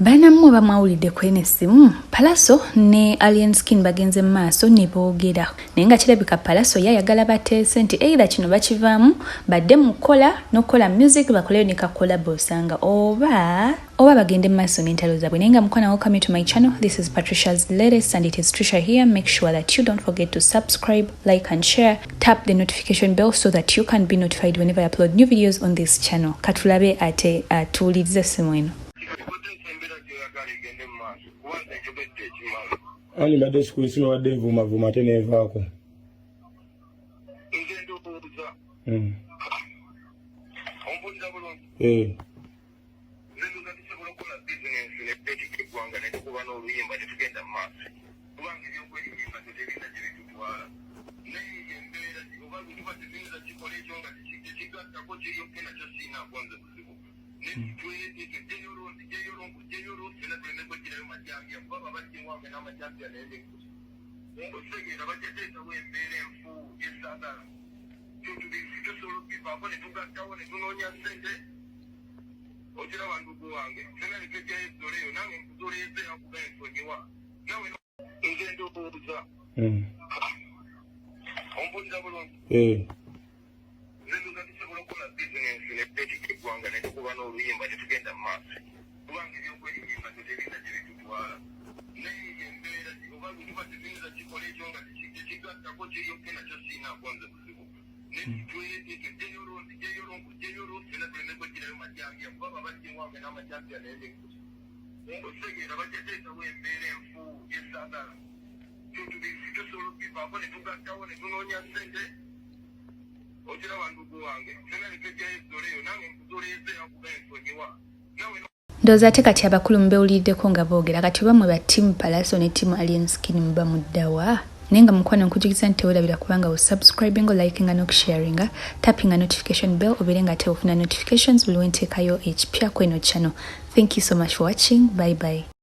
Banamu bamawulidde kwene simu Pallaso ne Alien Skin bagenze maaso ne boogera naye nga kirabika Pallaso yayagala bateese nti either kino bakivaamu Baddemu kola nokola music bakoleyo ne kakolabo osanga oba bagende maaso n'entalo zaabwe naye nga mukwana welcome to my channel. This is Patricia's latest and it is Trisha here. Make sure that you don't forget to subscribe, like and share. Tap the notification bell so that you can be notified whenever I upload new videos on this channel. Katulabe ate tuwulirize simu eno. Ani bade sikulisi wadde vuma tenevaako. Ndoza ate kati abakulu mbewuliddeko nga boogera kati bamwe ba timu Pallaso ne timu Alien Skin mba muddawa naye nga mukwano nkujukiza nti tewerabira kubanga osubscribing, liking and sharing, tapping a notification bell obeere nga ate ofuna notifications buli wenteekayo ekipya kweno channel. Thank you so much for watching. Bye bye.